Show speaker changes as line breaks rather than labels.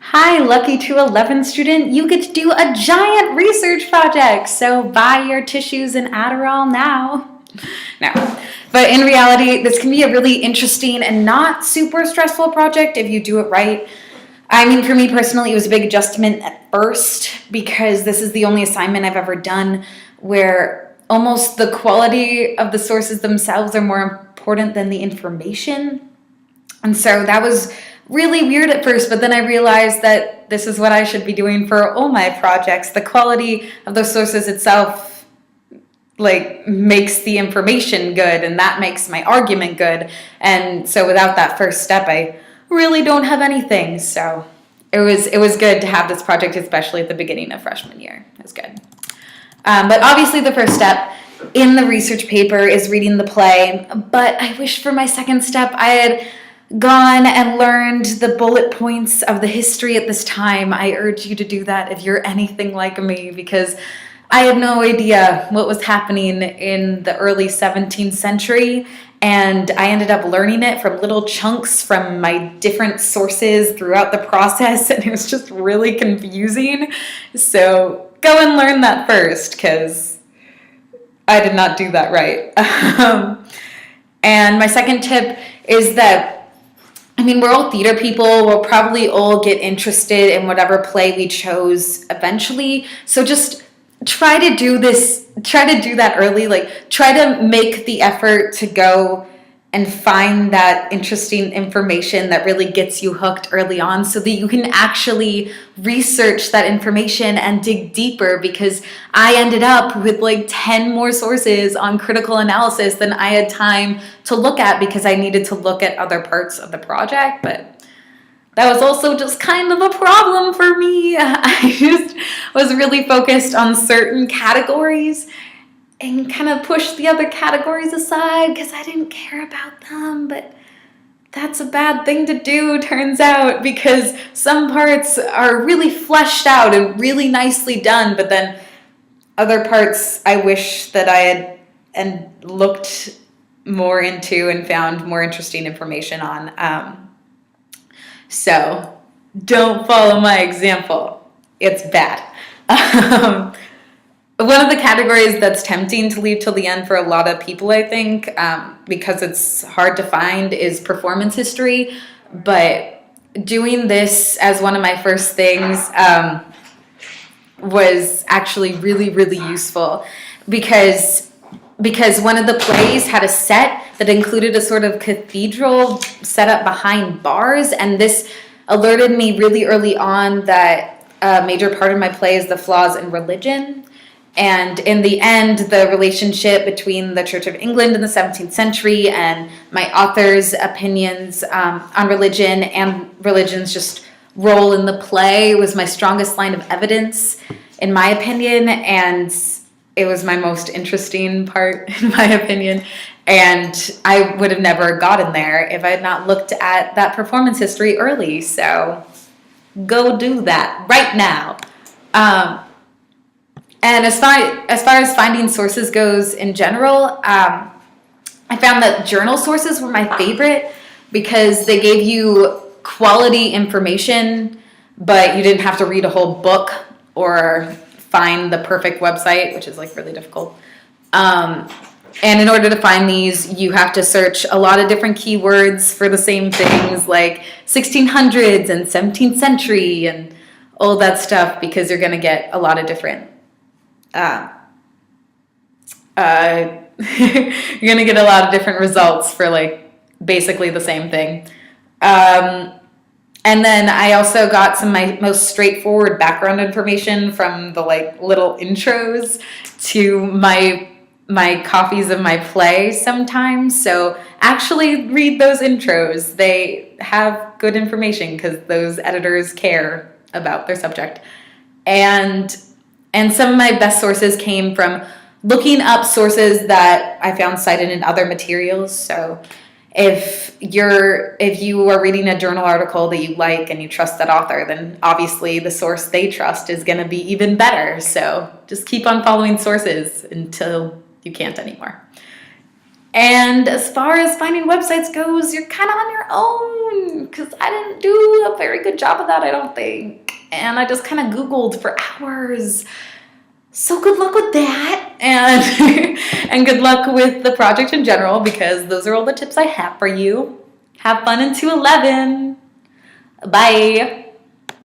Hi, lucky to 11 student, you get to do a giant research project. So buy your tissues and Adderall now. No, but in reality, this can be a really interesting and not super stressful project if you do it right. I mean, for me personally, it was a big adjustment at first because this is the only assignment I've ever done where almost the quality of the sources themselves are more important than the information. And so that was really weird at first, but then I realized that this is what I should be doing for all my projects. The quality of the sources itself makes the information good, and that makes my argument good. And so without that first step, I really don't have anything. So it was good to have this project, especially at the beginning of freshman year. It was good. But obviously the first step in the research paper is reading the play. But I wish for my second step I had gone and learned the bullet points of the history at this time. I urge you to do that if you're anything like me, because I had no idea what was happening in the early 17th century, and I ended up learning it from little chunks from my different sources throughout the process, and it was just really confusing. So go and learn that first, because I did not do that right. And my second tip is that we're all theater people. We'll probably all get interested in whatever play we chose eventually. So just try to do that early. Try to make the effort to go and find that interesting information that really gets you hooked early on so that you can actually research that information and dig deeper, because I ended up with 10 more sources on critical analysis than I had time to look at because I needed to look at other parts of the project. But that was also just kind of a problem for me. I just was really focused on certain categories and kind of pushed the other categories aside because I didn't care about them. But that's a bad thing to do, turns out, because some parts are really fleshed out and really nicely done, but then other parts I wish that I had and looked more into and found more interesting information on. So don't follow my example. It's bad. One of the categories that's tempting to leave till the end for a lot of people, I think, because it's hard to find, is performance history. But doing this as one of my first things was actually really, really useful because one of the plays had a set that included a sort of cathedral set up behind bars, and this alerted me really early on that a major part of my play is the flaws in religion. And in the end, the relationship between the Church of England in the 17th century and my author's opinions on religion and religion's just role in the play was my strongest line of evidence, in my opinion, and it was my most interesting part, in my opinion. And I would have never gotten there if I had not looked at that performance history early. So go do that right now. And as far as finding sources goes in general, I found that journal sources were my favorite because they gave you quality information, but you didn't have to read a whole book or find the perfect website, which is really difficult. And in order to find these, you have to search a lot of different keywords for the same things, like 1600s and 17th century and all that stuff, because you're going to get a lot of different you're gonna get a lot of different results for basically the same thing. And then I also got some of my most straightforward background information from the little intros to my copies of my play sometimes. So actually read those intros. They have good information because those editors care about their subject. And some of my best sources came from looking up sources that I found cited in other materials. So if you are reading a journal article that you like and you trust that author, then obviously the source they trust is going to be even better. So just keep on following sources until you can't anymore. And as far as finding websites goes, you're kind of on your own because I didn't do a very good job of that, I don't think. And I just kind of Googled for hours. So good luck with that, and and good luck with the project in general, because those are all the tips I have for you. Have fun in 211. Bye.